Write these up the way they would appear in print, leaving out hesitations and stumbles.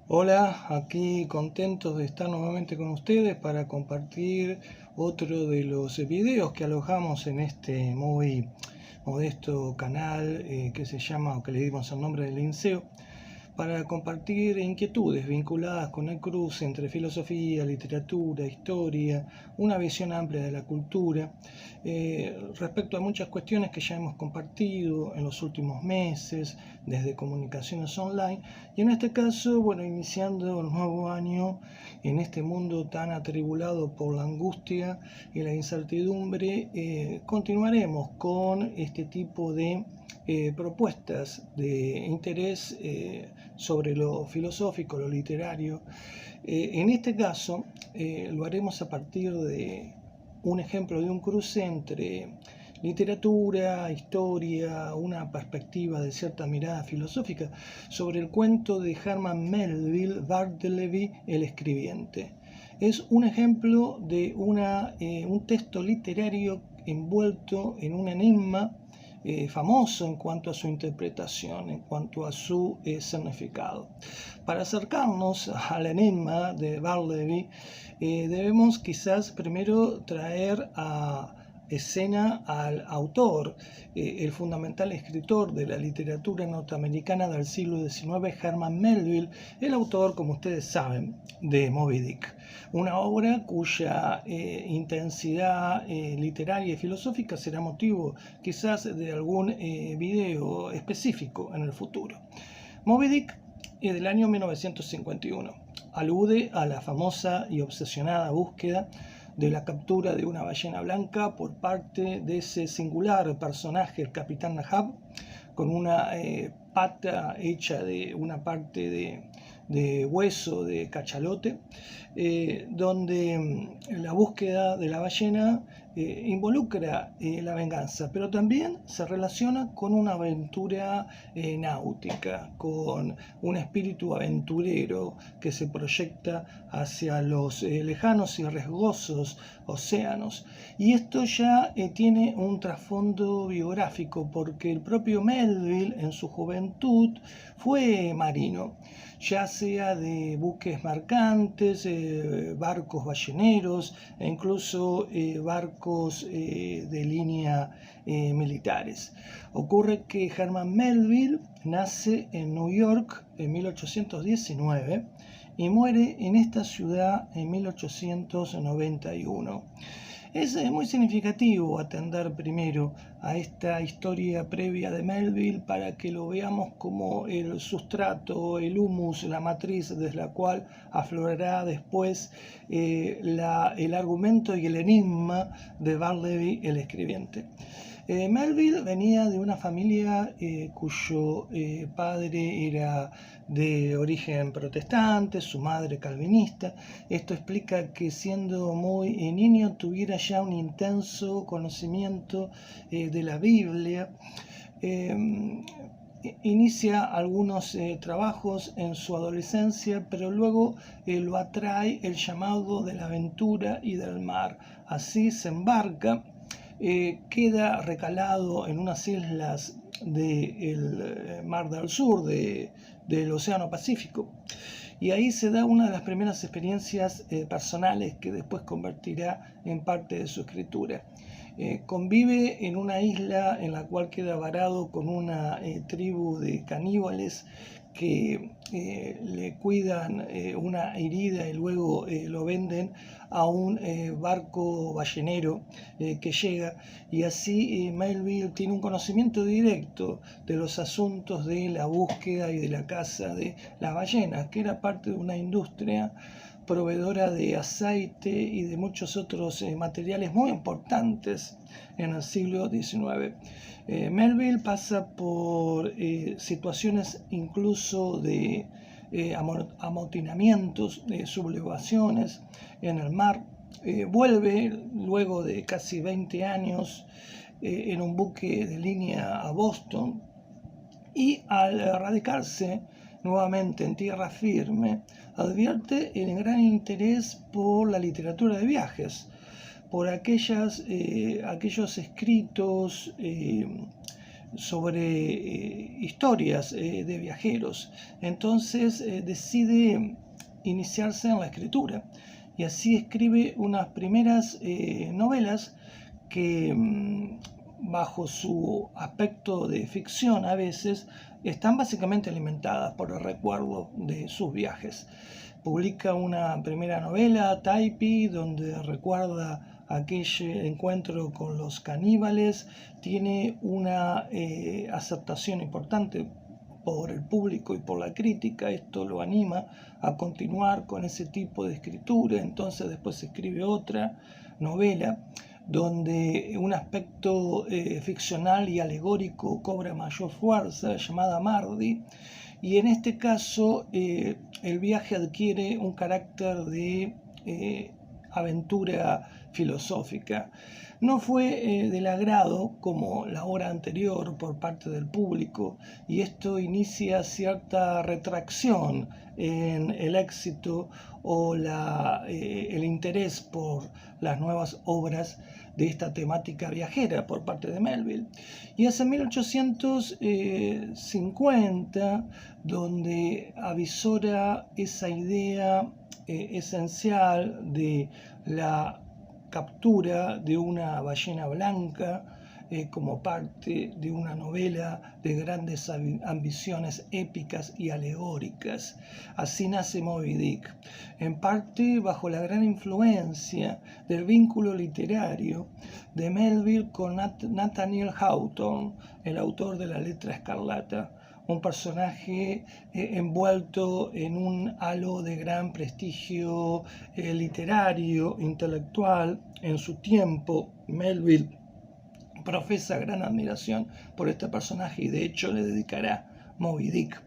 Hola, aquí contentos de estar nuevamente con ustedes para compartir otro de los videos que alojamos en este muy modesto canal que se llama, o que le dimos el nombre de Linceo, para compartir inquietudes vinculadas con el cruce entre filosofía, literatura, historia, una visión amplia de la cultura, respecto a muchas cuestiones que ya hemos compartido en los últimos meses, desde comunicaciones online, y en este caso, bueno, iniciando el nuevo año en este mundo tan atribulado por la angustia y la incertidumbre, continuaremos con este tipo de propuestas de interés sobre lo filosófico, lo literario. En este caso lo haremos a partir de un ejemplo de un cruce entre literatura, historia, una perspectiva de cierta mirada filosófica sobre el cuento de Herman Melville, Bartleby el escribiente. Es un ejemplo de un texto literario envuelto en un enigma famoso en cuanto a su interpretación, en cuanto a su significado. Para acercarnos al enigma de Bartleby, debemos quizás primero traer a escena al autor, el fundamental escritor de la literatura norteamericana del siglo XIX, Herman Melville, el autor, como ustedes saben, de Moby Dick, una obra cuya intensidad literaria y filosófica será motivo quizás de algún video específico en el futuro. Moby Dick es del año 1951. Alude a la famosa y obsesionada búsqueda de la captura de una ballena blanca por parte de ese singular personaje, el capitán Ahab, con una pata hecha de una parte de hueso de cachalote, donde la búsqueda de la ballena involucra la venganza, pero también se relaciona con una aventura náutica, con un espíritu aventurero que se proyecta hacia los lejanos y riesgosos océanos. Y esto ya tiene un trasfondo biográfico, porque el propio Melville en su juventud fue marino, ya sea de buques mercantes, barcos balleneros e incluso barcos de línea militares. Ocurre que Herman Melville nace en New York en 1819 y muere en esta ciudad en 1891. Es muy significativo atender primero a esta historia previa de Melville para que lo veamos como el sustrato, el humus, la matriz desde la cual aflorará después el argumento y el enigma de Bartleby el escribiente. Melville venía de una familia cuyo padre era de origen protestante, su madre calvinista. Esto explica que siendo muy niño tuviera ya un intenso conocimiento de la Biblia. Inicia algunos trabajos en su adolescencia, pero luego lo atrae el llamado de la aventura y del mar. Así se embarca. Queda recalado en unas islas del Mar del Sur, del Océano Pacífico, y ahí se da una de las primeras experiencias personales que después convertirá en parte de su escritura. Convive en una isla en la cual queda varado con una tribu de caníbales que le cuidan una herida y luego lo venden a un barco ballenero que llega, y así Melville tiene un conocimiento directo de los asuntos de la búsqueda y de la caza de las ballenas, que era parte de una industria proveedora de aceite y de muchos otros materiales muy importantes en el siglo XIX. Melville pasa por situaciones incluso de amotinamientos, sublevaciones en el mar. Vuelve luego de casi 20 años en un buque de línea a Boston, y al radicarse nuevamente en tierra firme, advierte el gran interés por la literatura de viajes, por aquellos escritos sobre historias de viajeros. Entonces decide iniciarse en la escritura y así escribe unas primeras novelas que bajo su aspecto de ficción a veces están básicamente alimentadas por el recuerdo de sus viajes. Publica una primera novela, Taipi, donde recuerda aquel encuentro con los caníbales. Tiene una aceptación importante por el público y por la crítica. Esto lo anima a continuar con ese tipo de escritura. Entonces después escribe otra novela donde un aspecto ficcional y alegórico cobra mayor fuerza, llamada Mardi, y en este caso el viaje adquiere un carácter de aventura filosófica. No fue del agrado como la obra anterior por parte del público, y esto inicia cierta retracción en el éxito o el interés por las nuevas obras de esta temática viajera por parte de Melville. Y es en 1850 donde avisora esa idea esencial de la captura de una ballena blanca como parte de una novela de grandes ambiciones épicas y alegóricas. Así nace Moby Dick, en parte bajo la gran influencia del vínculo literario de Melville con Nathaniel Hawthorne, el autor de La Letra Escarlata, un personaje envuelto en un halo de gran prestigio literario, intelectual. En su tiempo, Melville profesa gran admiración por este personaje y de hecho le dedicará Moby Dick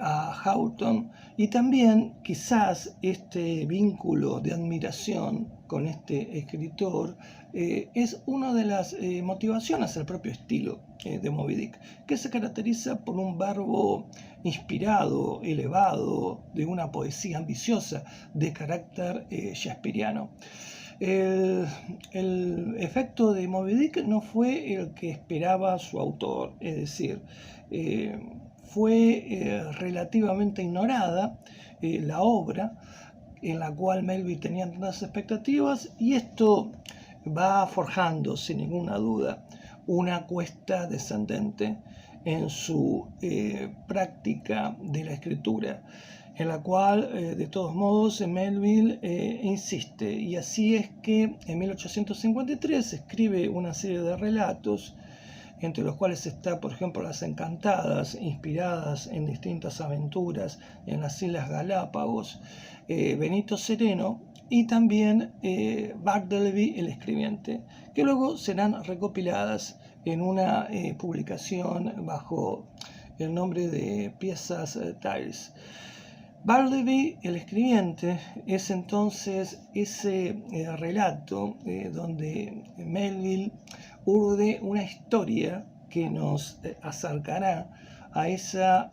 a Hawthorne, y también quizás este vínculo de admiración con este escritor es una de las motivaciones al propio estilo de Moby Dick, que se caracteriza por un verbo inspirado, elevado, de una poesía ambiciosa de carácter shakespeariano. El efecto de Moby Dick no fue el que esperaba su autor, es decir, fue relativamente ignorada la obra en la cual Melville tenía tantas expectativas, y esto va forjando sin ninguna duda una cuesta descendente en su práctica de la escritura, en la cual de todos modos Melville insiste, y así es que en 1853 escribe una serie de relatos, entre los cuales está, por ejemplo, Las Encantadas, inspiradas en distintas aventuras en las Islas Galápagos, Benito Sereno, y también Bartleby el Escribiente, que luego serán recopiladas en una publicación bajo el nombre de Piezas Tales. Bartleby el Escribiente es entonces ese relato donde Melville urde una historia que nos acercará a esa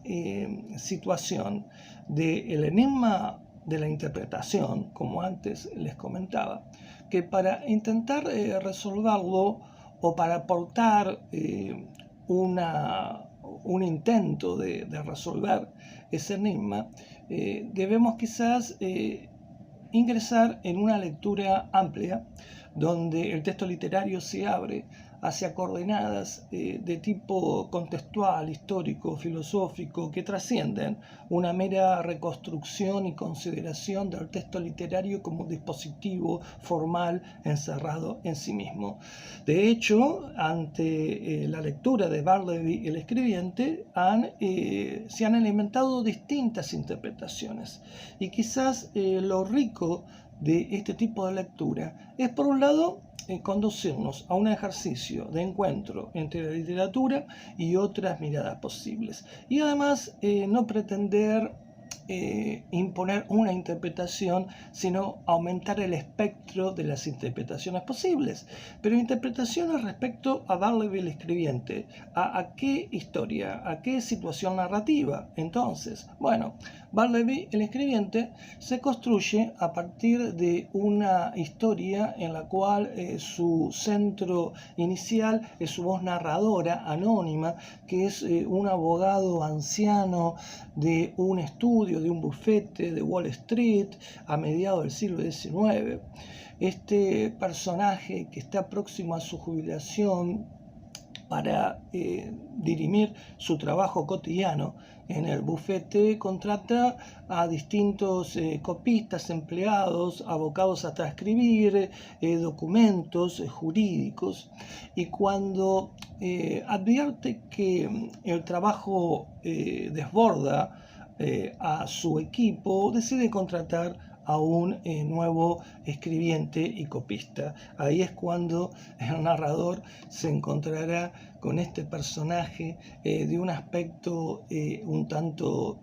situación del enigma de la interpretación, como antes les comentaba, que para intentar resolverlo o para aportar un intento de resolver ese enigma, debemos quizás ingresar en una lectura amplia donde el texto literario se abre hacia coordenadas de tipo contextual, histórico, filosófico, que trascienden una mera reconstrucción y consideración del texto literario como dispositivo formal encerrado en sí mismo. De hecho, ante la lectura de Bartleby el Escribiente, se han alimentado distintas interpretaciones, y quizás lo rico de este tipo de lectura es, por un lado, conducirnos a un ejercicio de encuentro entre la literatura y otras miradas posibles, y además no pretender imponer una interpretación, sino aumentar el espectro de las interpretaciones posibles. Pero interpretaciones respecto a Bartleby el escribiente. ¿A qué historia? ¿A qué situación narrativa? Entonces, bueno, Bartleby el escribiente se construye a partir de una historia en la cual su centro inicial es su voz narradora anónima, que es un abogado anciano de un estudio, de un bufete de Wall Street a mediados del siglo XIX. Este personaje que está próximo a su jubilación para dirimir su trabajo cotidiano en el bufete, contrata a distintos copistas, empleados, abocados a transcribir documentos jurídicos, y cuando advierte que el trabajo desborda a su equipo, decide contratar a un nuevo escribiente y copista. Ahí es cuando el narrador se encontrará con este personaje de un aspecto un tanto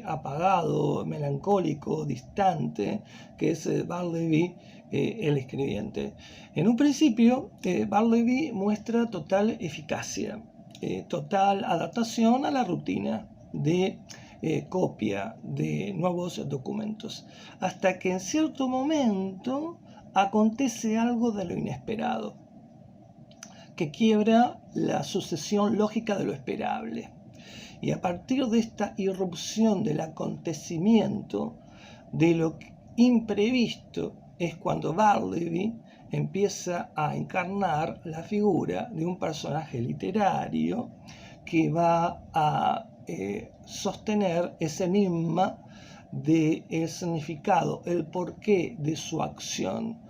apagado, melancólico, distante, que es Bartleby el escribiente. En un principio, Bartleby muestra total eficacia, total adaptación a la rutina de copia de nuevos documentos, hasta que en cierto momento acontece algo de lo inesperado, que quiebra la sucesión lógica de lo esperable. Y a partir de esta irrupción del acontecimiento, de lo imprevisto, es cuando Bartleby empieza a encarnar la figura de un personaje literario que va a sostener ese enigma del significado, el porqué de su acción,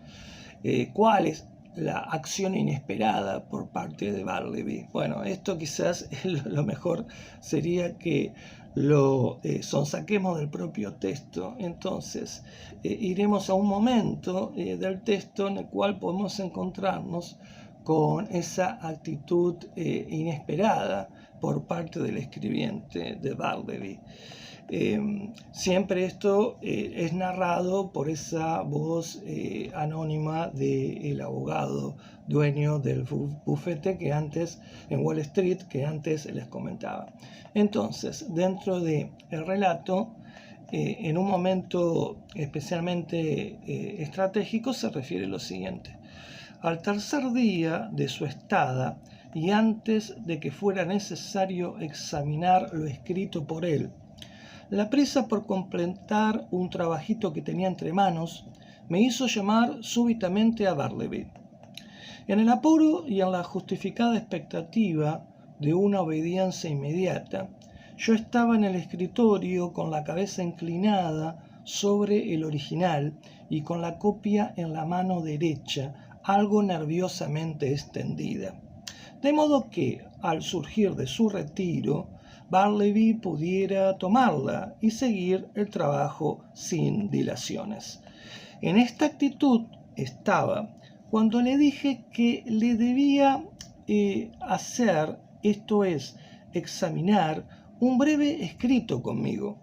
cuál es la acción inesperada por parte de Bartleby. Bueno, esto quizás lo mejor sería que lo sonsaquemos del propio texto. Entonces, iremos a un momento del texto en el cual podemos encontrarnos con esa actitud inesperada por parte del escribiente de Bartleby. Siempre esto es narrado por esa voz anónima del abogado dueño del bufete que antes en Wall Street, que antes les comentaba. Entonces, dentro del relato, en un momento especialmente estratégico, se refiere lo siguiente: al tercer día de su estada, y antes de que fuera necesario examinar lo escrito por él, la prisa por completar un trabajito que tenía entre manos me hizo llamar súbitamente a Bartleby. En el apuro y en la justificada expectativa de una obediencia inmediata, yo estaba en el escritorio con la cabeza inclinada sobre el original y con la copia en la mano derecha, algo nerviosamente extendida. De modo que, al surgir de su retiro, Bartleby pudiera tomarla y seguir el trabajo sin dilaciones. En esta actitud estaba cuando le dije que le debía hacer, esto es, examinar un breve escrito conmigo.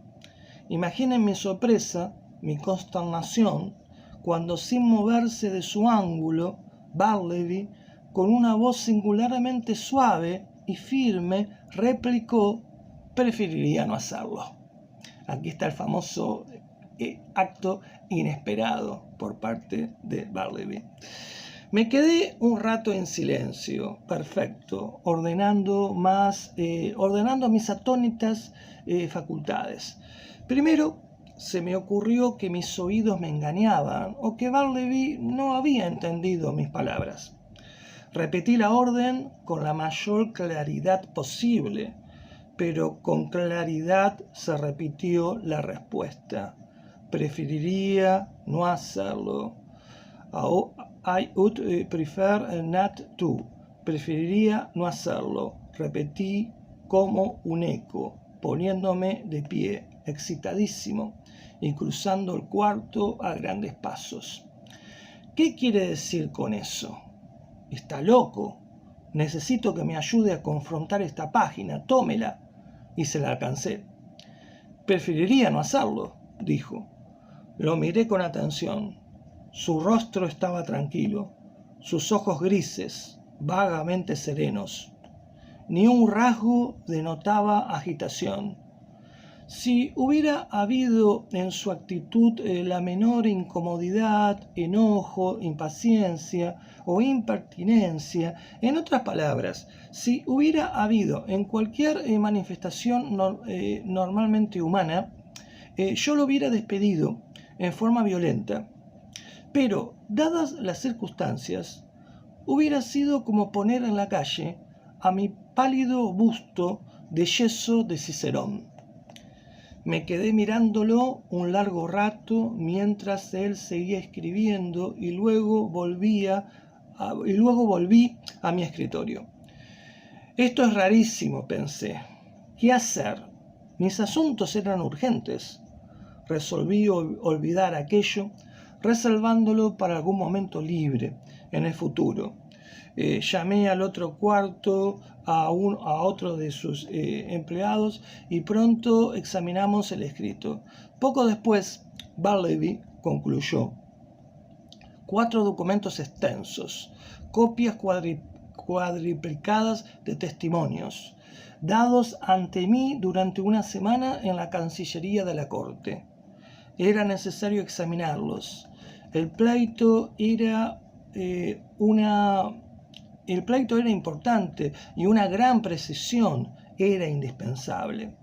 Imaginen mi sorpresa, mi consternación, cuando sin moverse de su ángulo, Bartleby, con una voz singularmente suave y firme, replicó: preferiría no hacerlo. Aquí está el famoso acto inesperado por parte de Bartleby. Me quedé un rato en silencio, perfecto, ordenando mis atónitas facultades. Primero, se me ocurrió que mis oídos me engañaban o que Bartleby no había entendido mis palabras. Repetí la orden con la mayor claridad posible, pero con claridad se repitió la respuesta: preferiría no hacerlo. I would prefer not to. Preferiría no hacerlo. Repetí como un eco, poniéndome de pie, excitadísimo, y cruzando el cuarto a grandes pasos. ¿Qué quiere decir con eso? Está loco. Necesito que me ayude a confrontar esta página. Tómela. Y se la alcancé. Preferiría no hacerlo, dijo. Lo miré con atención. Su rostro estaba tranquilo, sus ojos grises, vagamente serenos. Ni un rasgo denotaba agitación. Si hubiera habido en su actitud la menor incomodidad, enojo, impaciencia o impertinencia, en otras palabras, si hubiera habido en cualquier manifestación normalmente humana, yo lo hubiera despedido en forma violenta. Pero, dadas las circunstancias, hubiera sido como poner en la calle a mi pálido busto de yeso de Cicerón. Me quedé mirándolo un largo rato mientras él seguía escribiendo y luego volví a mi escritorio. Esto es rarísimo, pensé. ¿Qué hacer? Mis asuntos eran urgentes. Resolví olvidar aquello, reservándolo para algún momento libre en el futuro. Llamé al otro cuarto a otro de sus empleados y pronto examinamos el escrito. Poco después, Bartleby concluyó. 4 documentos extensos, copias cuadriplicadas de testimonios, dados ante mí durante una semana en la Cancillería de la Corte. Era necesario examinarlos. El pleito era importante y una gran precisión era indispensable.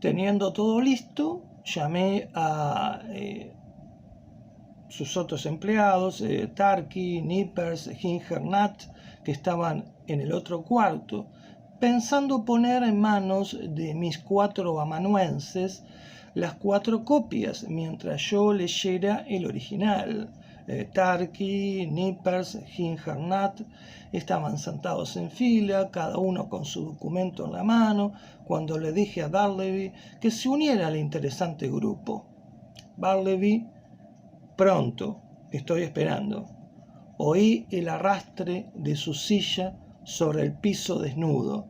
Teniendo todo listo, llamé a sus otros empleados, Tarky, Nippers, Hingernat, que estaban en el otro cuarto, pensando poner en manos de mis 4 amanuenses las 4 copias mientras yo leyera el original. Tarky, Nippers, Hingernat estaban sentados en fila, cada uno con su documento en la mano, cuando le dije a Bartleby que se uniera al interesante grupo. Bartleby: pronto, estoy esperando. Oí el arrastre de su silla sobre el piso desnudo,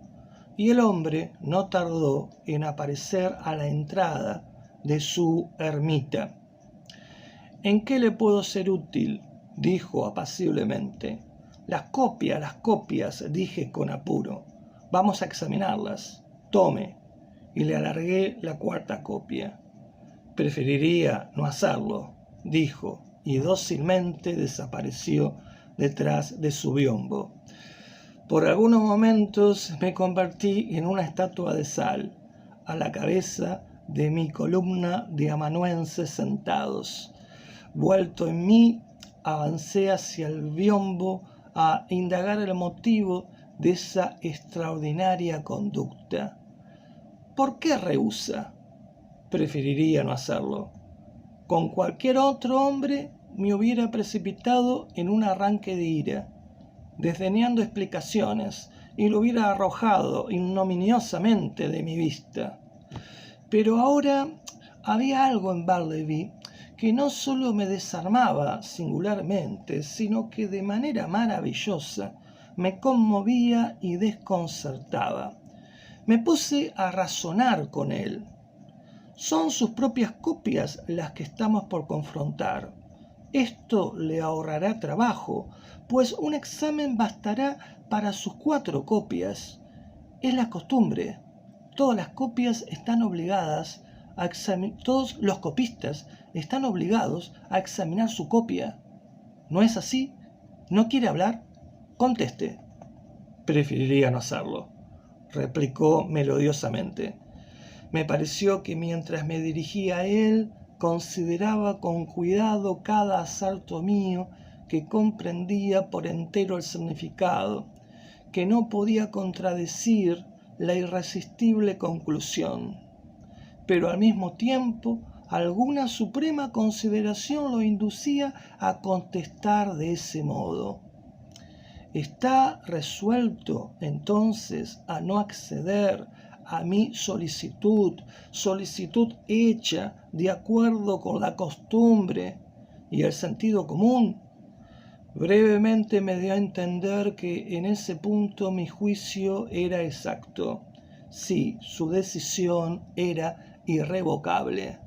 y el hombre no tardó en aparecer a la entrada de su ermita. ¿En qué le puedo ser útil?, dijo apaciblemente. Las copias, dije con apuro. Vamos a examinarlas. Tome. Y le alargué la 4ª copia. Preferiría no hacerlo, dijo, y dócilmente desapareció detrás de su biombo. Por algunos momentos me convertí en una estatua de sal, a la cabeza de mi columna de amanuenses sentados. Vuelto en mí, avancé hacia el biombo a indagar el motivo de esa extraordinaria conducta. ¿Por qué rehúsa? Preferiría no hacerlo. Con cualquier otro hombre me hubiera precipitado en un arranque de ira, desdeñando explicaciones, y lo hubiera arrojado ignominiosamente de mi vista. Pero ahora había algo en Bartleby que no solo me desarmaba singularmente, sino que de manera maravillosa me conmovía y desconcertaba. Me puse a razonar con él. Son sus propias copias las que estamos por confrontar. Esto le ahorrará trabajo, pues un examen bastará para sus 4 copias. Es la costumbre. Todas las copias están obligadas a todos los copistas están obligados a examinar su copia. ¿No es así? ¿No quiere hablar? Conteste. Preferiría no hacerlo, replicó melodiosamente. Me pareció que mientras me dirigía a él, consideraba con cuidado cada asalto mío, que comprendía por entero el significado, que no podía contradecir la irresistible conclusión. Pero al mismo tiempo, alguna suprema consideración lo inducía a contestar de ese modo. ¿Está resuelto entonces a no acceder a mi solicitud hecha de acuerdo con la costumbre y el sentido común? Brevemente me dio a entender que en ese punto mi juicio era exacto. Sí, su decisión era irrevocable.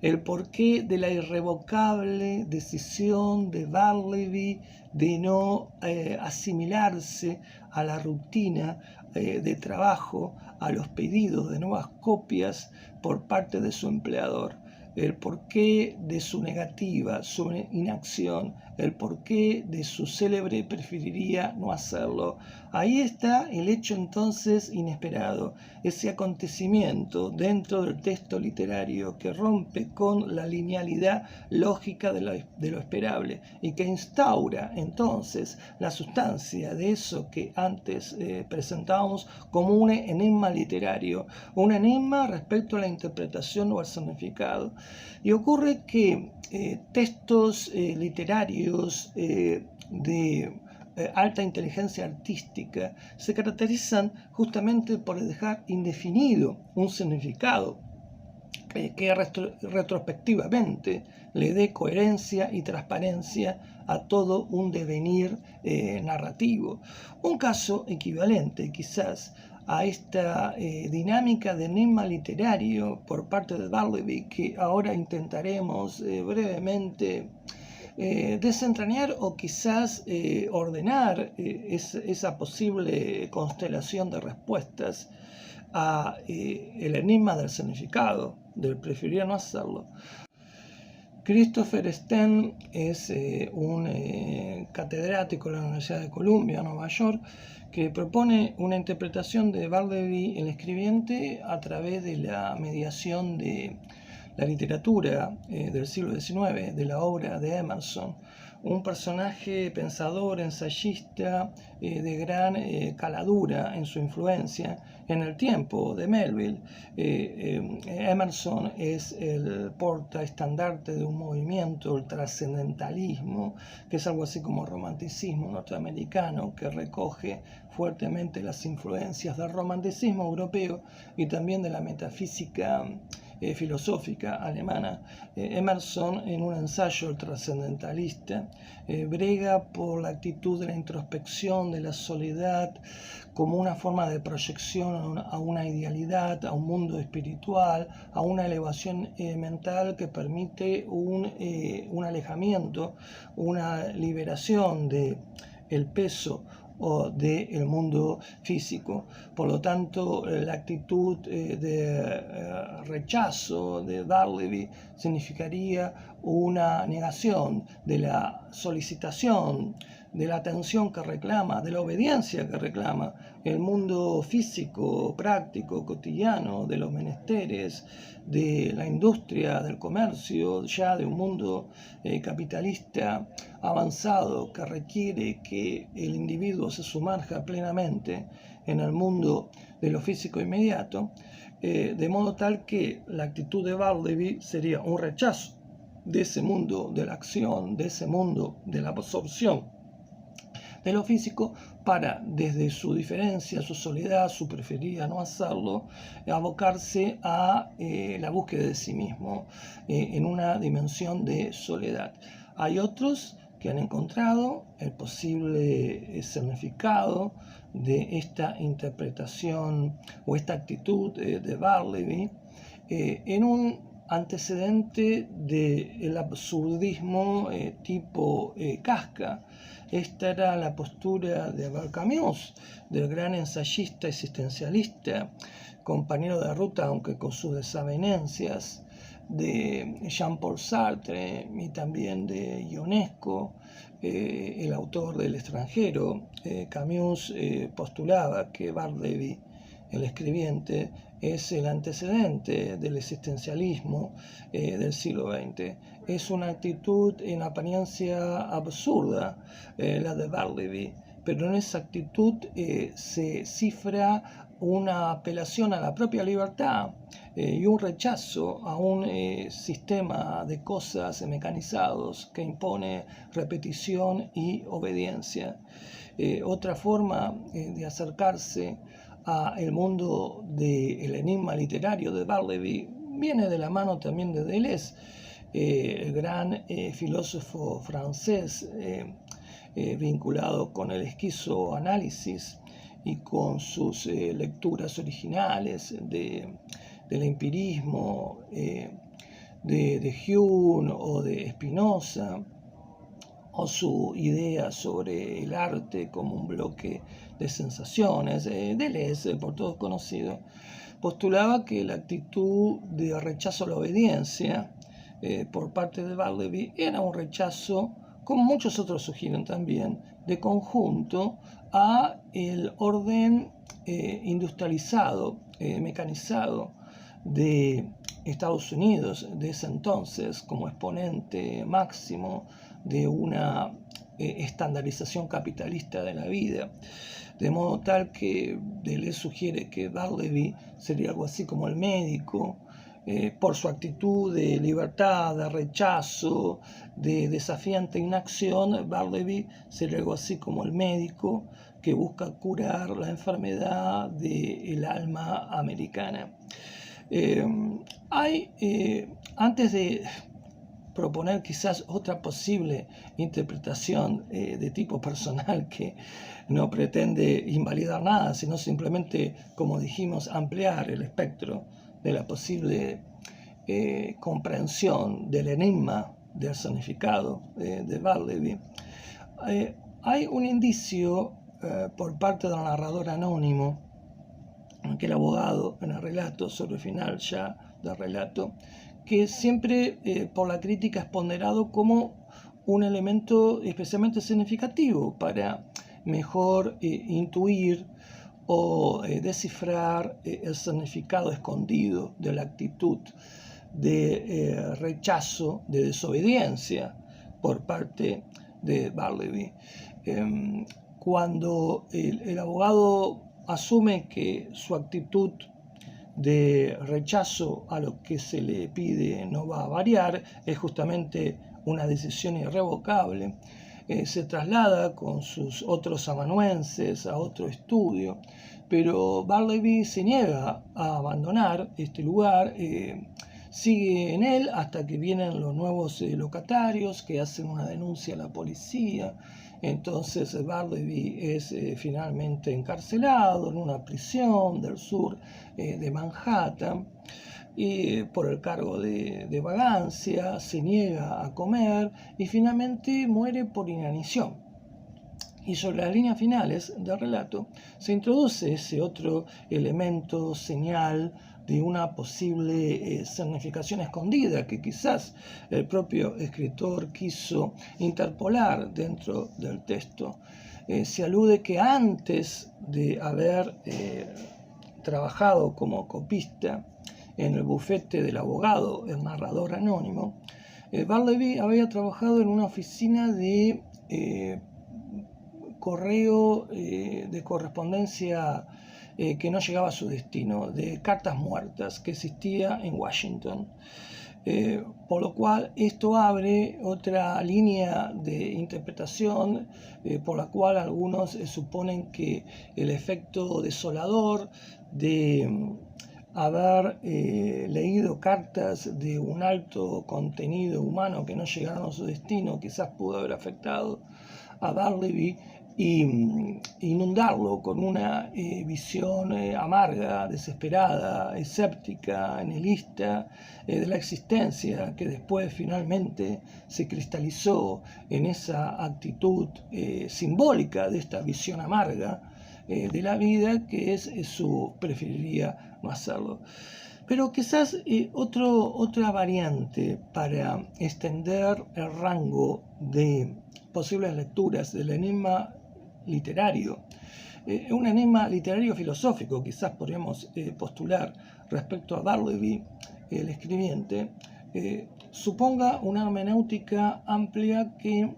El porqué de la irrevocable decisión de Barleby de no asimilarse a la rutina de trabajo, a los pedidos de nuevas copias por parte de su empleador. El porqué de su negativa, su inacción, el porqué de su célebre preferiría no hacerlo. Ahí está el hecho entonces inesperado, ese acontecimiento dentro del texto literario que rompe con la linealidad lógica de lo esperable y que instaura entonces la sustancia de eso que antes presentábamos como un enigma literario, un enigma respecto a la interpretación o al significado. Y ocurre que textos literarios de alta inteligencia artística se caracterizan justamente por dejar indefinido un significado que retrospectivamente le dé coherencia y transparencia a todo un devenir narrativo. Un caso equivalente quizás a esta dinámica de enigma literario por parte de Barleby, que ahora intentaremos brevemente desentrañar o quizás ordenar esa posible constelación de respuestas a el enigma del significado, del preferiría no hacerlo. Christopher Stern es un catedrático de la Universidad de Columbia, Nueva York, que propone una interpretación de Barleby, el escribiente, a través de la mediación de la literatura del siglo XIX, de la obra de Emerson, un personaje pensador, ensayista de gran caladura en su influencia en el tiempo de Melville. Emerson es el portaestandarte de un movimiento, el trascendentalismo, que es algo así como romanticismo norteamericano, que recoge fuertemente las influencias del romanticismo europeo y también de la metafísica filosófica alemana. Emerson, en un ensayo, el trascendentalista, brega por la actitud de la introspección, de la soledad, como una forma de proyección a una idealidad, a un mundo espiritual, a una elevación mental que permite un alejamiento, una liberación del peso o del mundo físico. Por lo tanto, la actitud de rechazo de Barleby significaría una negación de la solicitación, de la atención que reclama, de la obediencia que reclama el mundo físico, práctico, cotidiano, de los menesteres, de la industria, del comercio, ya de un mundo capitalista avanzado que requiere que el individuo se sumerja plenamente en el mundo de lo físico inmediato, de modo tal que la actitud de Barleby sería un rechazo de ese mundo de la acción, de ese mundo de la absorción de lo físico, para, desde su diferencia, su soledad, su preferida no hacerlo, abocarse a la búsqueda de sí mismo en una dimensión de soledad. Hay otros que han encontrado el posible significado de esta interpretación o esta actitud de Barleby en un antecedente del absurdismo tipo Kafka. Esta era la postura de Albert Camus, del gran ensayista existencialista, compañero de ruta, aunque con sus desavenencias, de Jean-Paul Sartre y también de Ionesco, el autor del extranjero. Camus postulaba que Barleby, el escribiente, es el antecedente del existencialismo del siglo XX. Es una actitud en apariencia absurda, la de Barleby, pero en esa actitud se cifra una apelación a la propia libertad y un rechazo a un sistema de cosas mecanizados que impone repetición y obediencia. Otra forma de acercarse a el mundo del enigma literario de Barleby viene de la mano también de Deleuze, el gran filósofo francés vinculado con el esquizoanálisis y con sus lecturas originales de del empirismo de Hume o de Spinoza, o su idea sobre el arte como un bloque de sensaciones, Deleuze, por todos conocido, postulaba que la actitud de rechazo a la obediencia por parte de Bartleby era un rechazo, como muchos otros sugieren también, de conjunto a el orden industrializado, mecanizado de Estados Unidos de ese entonces, como exponente máximo de una estandarización capitalista de la vida, de modo tal que Deleuze sugiere que Bartleby sería algo así como el médico, por su actitud de libertad, de rechazo, de desafiante inacción. Bartleby sería algo así como el médico que busca curar la enfermedad del alma americana. Antes de proponer quizás otra posible interpretación de tipo personal que no pretende invalidar nada, sino simplemente, como dijimos, ampliar el espectro de la posible comprensión del enigma del significado de Bartleby. Hay un indicio por parte del narrador anónimo, aquel abogado en el relato, sobre el final ya del relato, que siempre por la crítica es ponderado como un elemento especialmente significativo para mejor intuir o descifrar el significado escondido de la actitud de rechazo, de desobediencia por parte de Bartleby. Cuando el abogado asume que su actitud de rechazo a lo que se le pide no va a variar, es justamente una decisión irrevocable, se traslada con sus otros amanuenses a otro estudio, pero Bartleby se niega a abandonar este lugar, sigue en él hasta que vienen los nuevos locatarios que hacen una denuncia a la policía. Entonces Bartleby es finalmente encarcelado en una prisión del sur de Manhattan por el cargo de vagancia, se niega a comer y finalmente muere por inanición. Y sobre las líneas finales del relato se introduce ese otro elemento, señal de una posible significación escondida que quizás el propio escritor quiso interpolar dentro del texto. Se alude que antes de haber trabajado como copista en el bufete del abogado, el narrador anónimo, Bartleby había trabajado en una oficina de correo de correspondencia que no llegaba a su destino, de cartas muertas que existía en Washington. Por lo cual esto abre otra línea de interpretación por la cual algunos suponen que el efecto desolador de haber leído cartas de un alto contenido humano que no llegaron a su destino quizás pudo haber afectado a Bartleby y inundarlo con una visión amarga, desesperada, escéptica, nihilista de la existencia, que después finalmente se cristalizó en esa actitud simbólica de esta visión amarga de la vida, que es preferiría no hacerlo. Pero quizás otra variante para extender el rango de posibles lecturas del enigma literario, un enigma literario filosófico, quizás podríamos postular respecto a Bartleby, el escribiente, suponga una hermenéutica amplia que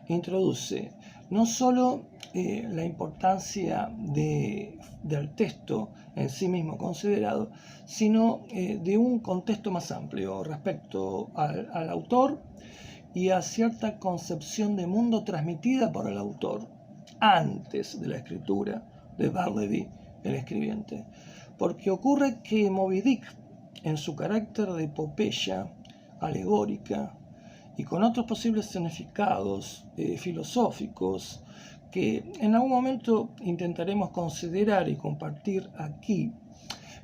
introduce no solo la importancia del texto en sí mismo considerado, sino de un contexto más amplio respecto al autor y a cierta concepción de mundo transmitida por el autor antes de la escritura de Bartleby, el escribiente. Porque ocurre que Moby Dick, en su carácter de epopeya alegórica y con otros posibles significados filosóficos que en algún momento intentaremos considerar y compartir aquí,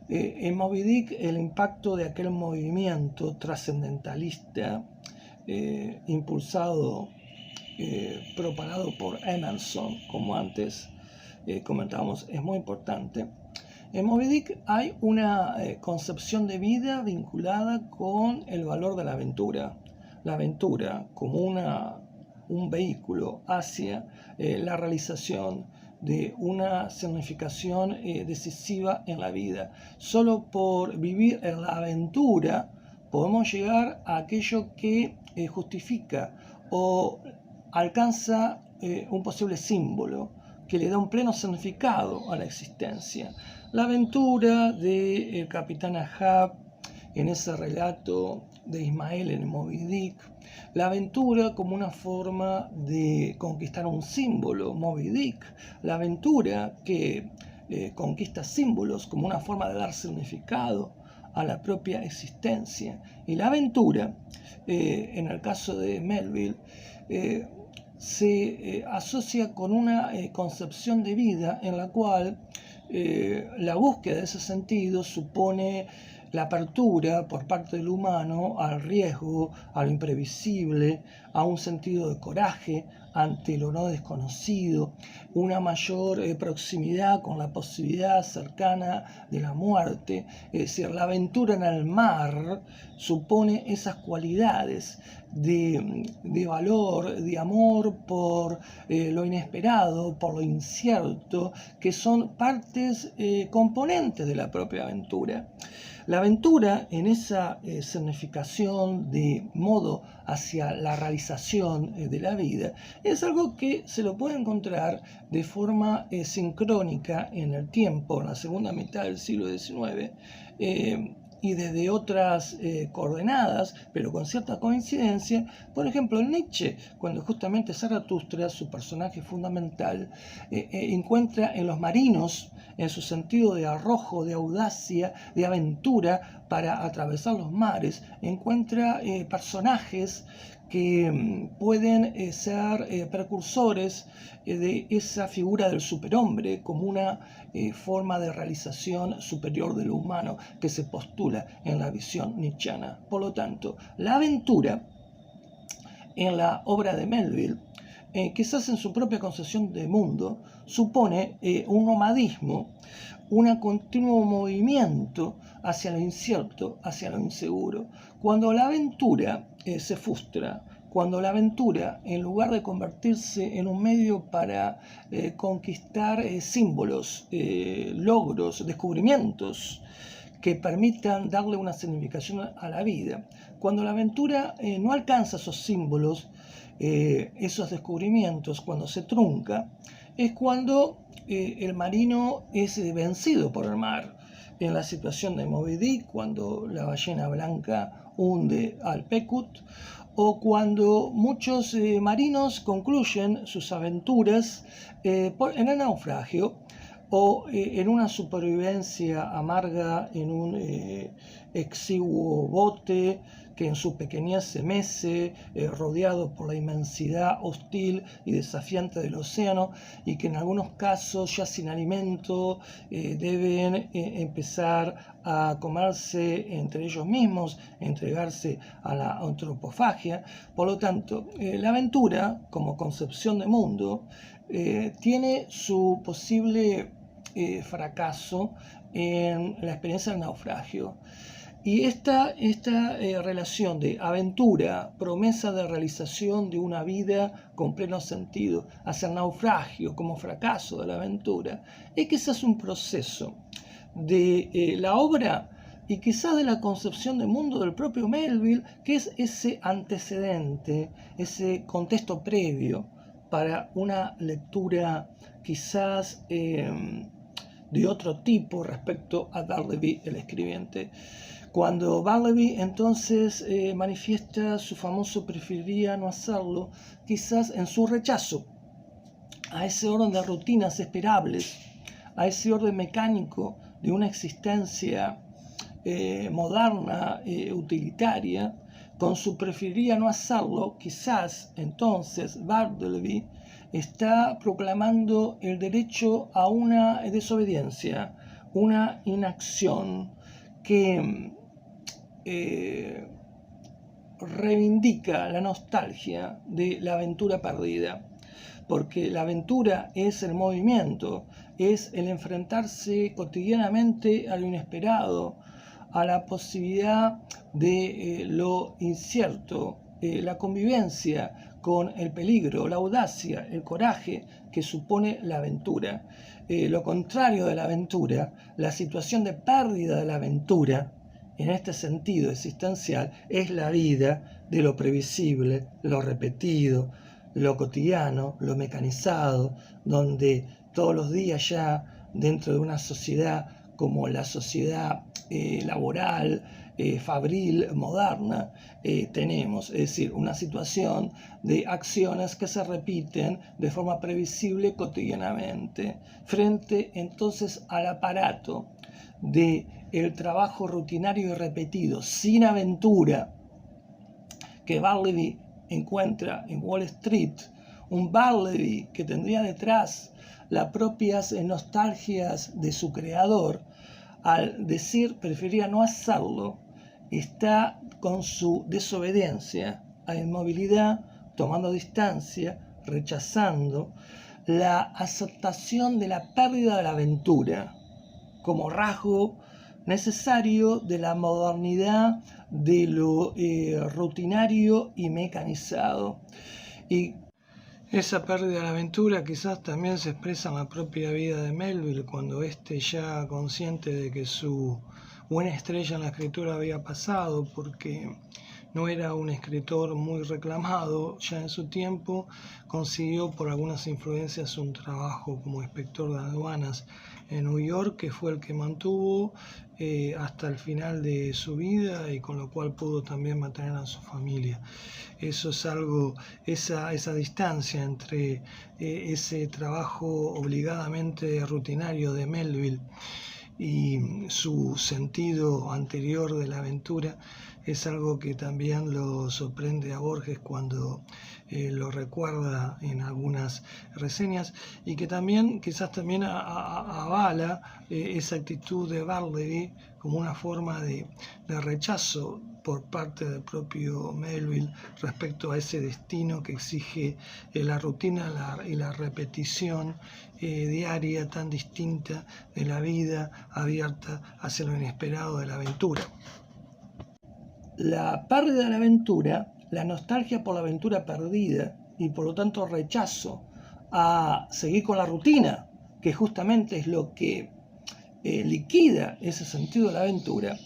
En Moby Dick el impacto de aquel movimiento trascendentalista impulsado, propagado por Emerson, como antes comentábamos, es muy importante. En Moby Dick hay una concepción de vida vinculada con el valor de la aventura. La aventura como un vehículo hacia la realización de una significación decisiva en la vida. Solo por vivir en la aventura podemos llegar a aquello que justifica o alcanza un posible símbolo que le da un pleno significado a la existencia. La aventura del capitán Ahab en ese relato de Ismael en Moby Dick, la aventura como una forma de conquistar un símbolo, Moby Dick, la aventura que conquista símbolos como una forma de dar significado a la propia existencia, y la aventura, en el caso de Melville, se asocia con una concepción de vida en la cual la búsqueda de ese sentido supone la apertura por parte del humano al riesgo, a lo imprevisible, a un sentido de coraje ante lo no desconocido, una mayor proximidad con la posibilidad cercana de la muerte. Es decir, la aventura en el mar supone esas cualidades de valor, de amor por lo inesperado, por lo incierto, que son partes componentes de la propia aventura. La aventura, en esa significación de modo hacia la realización de la vida, es algo que se lo puede encontrar de forma sincrónica en el tiempo, en la segunda mitad del siglo XIX, y desde otras coordenadas, pero con cierta coincidencia. Por ejemplo, en Nietzsche, cuando justamente Zaratustra, su personaje fundamental, encuentra en los marinos, en su sentido de arrojo, de audacia, de aventura para atravesar los mares, encuentra personajes que pueden ser precursores de esa figura del superhombre como una forma de realización superior de lo humano que se postula en la visión nietzscheana. Por lo tanto, la aventura en la obra de Melville, quizás en su propia concepción de mundo, supone un nomadismo, un continuo movimiento hacia lo incierto, hacia lo inseguro. Cuando la aventura se frustra, cuando la aventura, en lugar de convertirse en un medio para conquistar símbolos, logros, descubrimientos que permitan darle una significación a la vida, cuando la aventura no alcanza esos símbolos, esos descubrimientos, cuando se trunca, es cuando el marino es vencido por el mar. En la situación de Moby Dick, cuando la ballena blanca hunde al Pequod, o cuando muchos marinos concluyen sus aventuras en el naufragio, o en una supervivencia amarga en un exiguo bote que en su pequeñez se mece, rodeado por la inmensidad hostil y desafiante del océano, y que en algunos casos ya sin alimento deben empezar a comerse entre ellos mismos, entregarse a la antropofagia. Por lo tanto, la aventura como concepción de mundo tiene su posible fracaso en la experiencia del naufragio. Y esta relación de aventura, promesa de realización de una vida con pleno sentido, hacia el naufragio como fracaso de la aventura, es quizás un proceso de la obra y quizás de la concepción del mundo del propio Melville, que es ese antecedente, ese contexto previo para una lectura quizás de otro tipo respecto a Bartleby, el escribiente. Cuando Bartleby entonces manifiesta su famoso preferiría no hacerlo, quizás en su rechazo a ese orden de rutinas esperables, a ese orden mecánico de una existencia moderna, utilitaria, con su preferiría no hacerlo, quizás entonces Bartleby está proclamando el derecho a una desobediencia, una inacción que reivindica la nostalgia de la aventura perdida, porque la aventura es el movimiento, es el enfrentarse cotidianamente a lo inesperado, a la posibilidad de lo incierto, la convivencia con el peligro, la audacia, el coraje que supone la aventura. Lo contrario de la aventura, la situación de pérdida de la aventura, en este sentido existencial, es la vida de lo previsible, lo repetido, lo cotidiano, lo mecanizado, donde todos los días ya dentro de una sociedad como la sociedad laboral, fabril, moderna, tenemos, es decir, una situación de acciones que se repiten de forma previsible cotidianamente, frente entonces al aparato de el trabajo rutinario y repetido, sin aventura, que Barleby encuentra en Wall Street, un Barleby que tendría detrás las propias nostalgias de su creador, al decir prefería no hacerlo, está con su desobediencia a inmovilidad, tomando distancia, rechazando la aceptación de la pérdida de la aventura como rasgo necesario de la modernidad, de lo rutinario y mecanizado. Y esa pérdida de la aventura quizás también se expresa en la propia vida de Melville, cuando éste, ya consciente de que su buena estrella en la escritura había pasado, porque no era un escritor muy reclamado ya en su tiempo, consiguió por algunas influencias un trabajo como inspector de aduanas en New York, que fue el que mantuvo hasta el final de su vida y con lo cual pudo también mantener a su familia. Eso es algo, esa distancia entre ese trabajo obligadamente rutinario de Melville y su sentido anterior de la aventura, es algo que también lo sorprende a Borges cuando lo recuerda en algunas reseñas, y que también quizás también avala esa actitud de Barleby como una forma de rechazo por parte del propio Melville respecto a ese destino que exige la rutina y la repetición diaria tan distinta de la vida abierta hacia lo inesperado de la aventura. La pérdida de la aventura, la nostalgia por la aventura perdida y por lo tanto rechazo a seguir con la rutina, que justamente es lo que liquida ese sentido de la aventura.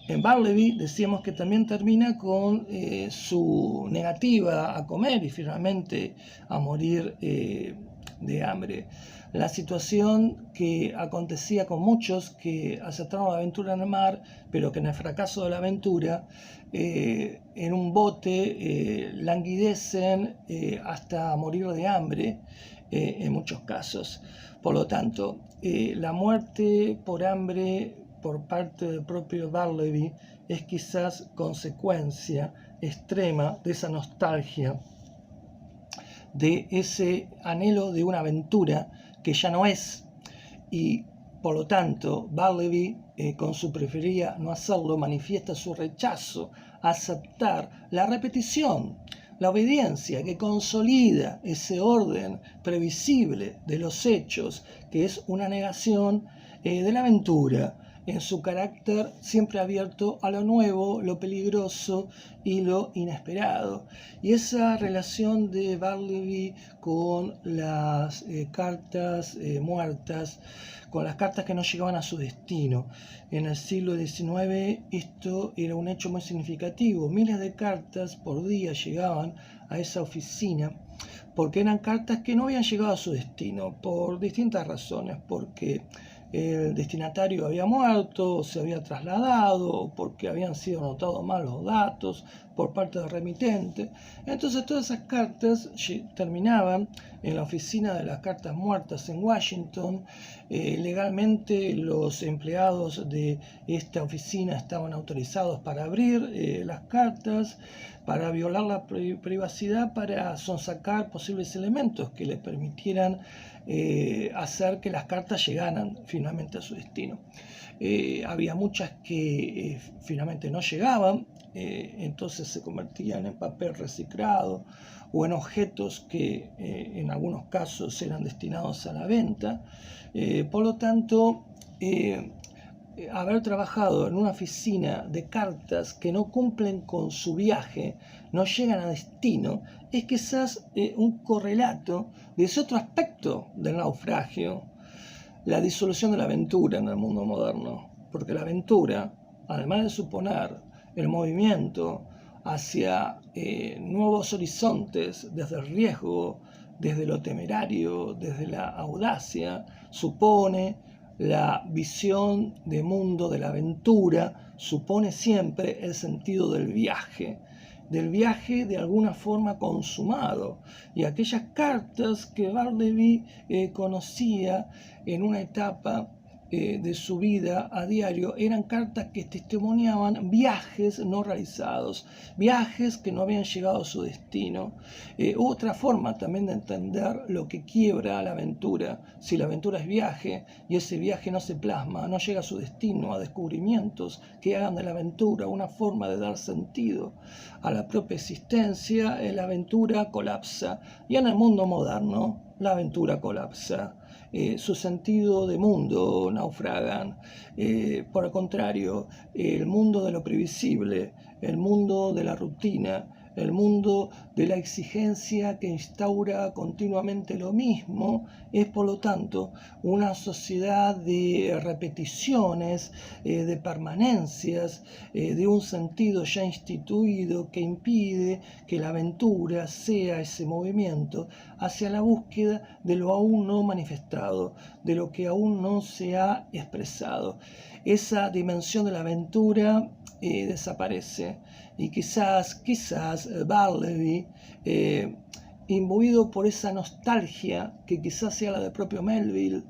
En Barleby decíamos que también termina con su negativa a comer y finalmente a morir de hambre. La situación que acontecía con muchos que aceptaron la aventura en el mar, pero que en el fracaso de la aventura, en un bote, languidecen hasta morir de hambre en muchos casos. Por lo tanto, la muerte por hambre por parte del propio Barleby es quizás consecuencia extrema de esa nostalgia, de ese anhelo de una aventura que ya no es, y por lo tanto Barleby, con su prefería no hacerlo, manifiesta su rechazo a aceptar la repetición, la obediencia que consolida ese orden previsible de los hechos, que es una negación de la aventura, en su carácter siempre abierto a lo nuevo, lo peligroso y lo inesperado. Y esa relación de Barleby con las cartas muertas, con las cartas que no llegaban a su destino. En el siglo XIX esto era un hecho muy significativo. Miles de cartas por día llegaban a esa oficina, porque eran cartas que no habían llegado a su destino por distintas razones, porque el destinatario había muerto, se había trasladado, porque habían sido anotados mal los datos, por parte del remitente. Entonces todas esas cartas terminaban en la oficina de las cartas muertas en Washington. Legalmente los empleados de esta oficina estaban autorizados para abrir las cartas, para violar la privacidad, para sonsacar posibles elementos que les permitieran hacer que las cartas llegaran finalmente a su destino. Había muchas que finalmente no llegaban, entonces se convertían en papel reciclado o en objetos que en algunos casos eran destinados a la venta. Por lo tanto, haber trabajado en una oficina de cartas que no cumplen con su viaje, no llegan a destino, es quizás un correlato de ese otro aspecto del naufragio, la disolución de la aventura en el mundo moderno. Porque la aventura, además de suponer el movimiento hacia nuevos horizontes, desde el riesgo, desde lo temerario, desde la audacia, supone la visión de mundo de la aventura, supone siempre el sentido del viaje de alguna forma consumado. Y aquellas cartas que Bartleby conocía en una etapa de su vida a diario eran cartas que testimoniaban viajes no realizados, viajes que no habían llegado a su destino. Otra forma también de entender lo que quiebra la aventura. Si la aventura es viaje y ese viaje no se plasma, no llega a su destino, a descubrimientos que hagan de la aventura una forma de dar sentido a la propia existencia, la aventura colapsa. Y en el mundo moderno la aventura colapsa. Su sentido de mundo naufragan. Por el contrario, el mundo de lo previsible, el mundo de la rutina, el mundo de la exigencia que instaura continuamente lo mismo, es por lo tanto una sociedad de repeticiones, de permanencias, de un sentido ya instituido que impide que la aventura sea ese movimiento hacia la búsqueda de lo aún no manifestado, de lo que aún no se ha expresado. Esa dimensión de la aventura desaparece. Y quizás Bartleby, imbuido por esa nostalgia que quizás sea la del propio Melville,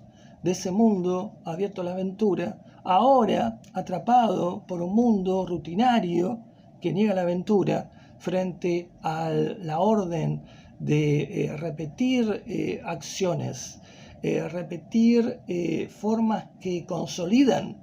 de ese mundo abierto a la aventura, ahora atrapado por un mundo rutinario que niega la aventura frente a la orden de repetir acciones, repetir formas que consolidan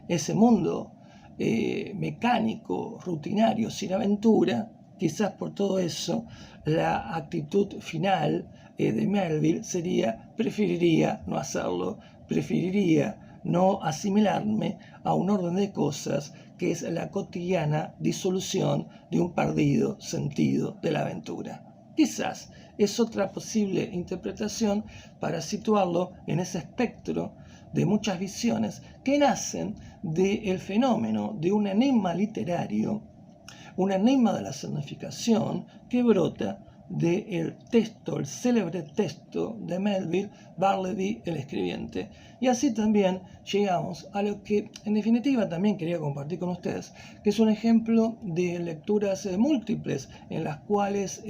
ese mundo mecánico, rutinario, sin aventura. Quizás por todo eso la actitud final de Melville sería: preferiría no hacerlo, preferiría no asimilarme a un orden de cosas que es la cotidiana disolución de un perdido sentido de la aventura. Quizás es otra posible interpretación para situarlo en ese espectro de muchas visiones que nacen del fenómeno de un enigma literario, un enigma de la significación que brota del texto, el célebre texto de Melville, Bartleby, el escribiente. Y así también llegamos a lo que en definitiva también quería compartir con ustedes, que es un ejemplo de lecturas múltiples en las cuales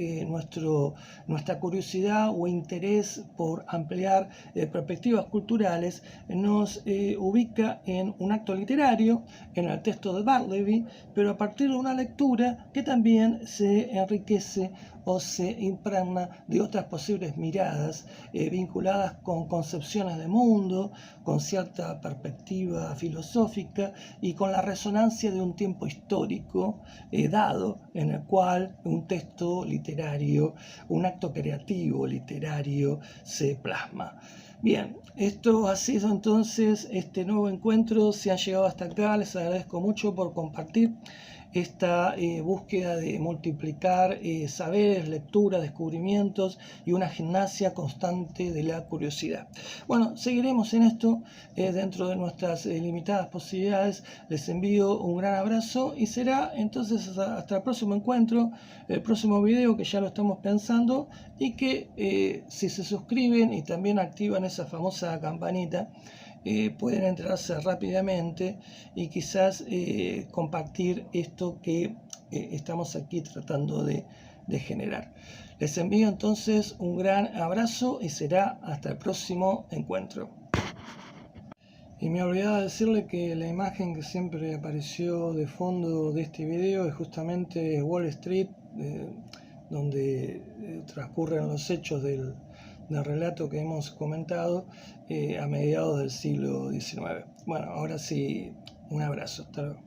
nuestra curiosidad o interés por ampliar perspectivas culturales nos ubica en un acto literario, en el texto de Bartleby, pero a partir de una lectura que también se enriquece o se impregna de otras posibles miradas vinculadas con concepciones de mundo, con cierta perspectiva filosófica y con la resonancia de un tiempo histórico dado en el cual un texto literario, un acto creativo literario se plasma. Bien, esto ha sido entonces este nuevo encuentro. Si han llegado hasta acá, les agradezco mucho por compartir esta búsqueda de multiplicar saberes, lectura, descubrimientos y una gimnasia constante de la curiosidad. Bueno, seguiremos en esto dentro de nuestras limitadas posibilidades. Les envío un gran abrazo y será entonces hasta el próximo encuentro, el próximo video, que ya lo estamos pensando, y que si se suscriben y también activan esa famosa campanita, pueden enterarse rápidamente y quizás compartir esto que estamos aquí tratando de generar. Les envío entonces un gran abrazo y será hasta el próximo encuentro. Y me olvidaba decirle que la imagen que siempre apareció de fondo de este video es justamente Wall Street, donde transcurren los hechos del relato que hemos comentado a mediados del siglo XIX. Bueno, ahora sí, un abrazo. Hasta luego.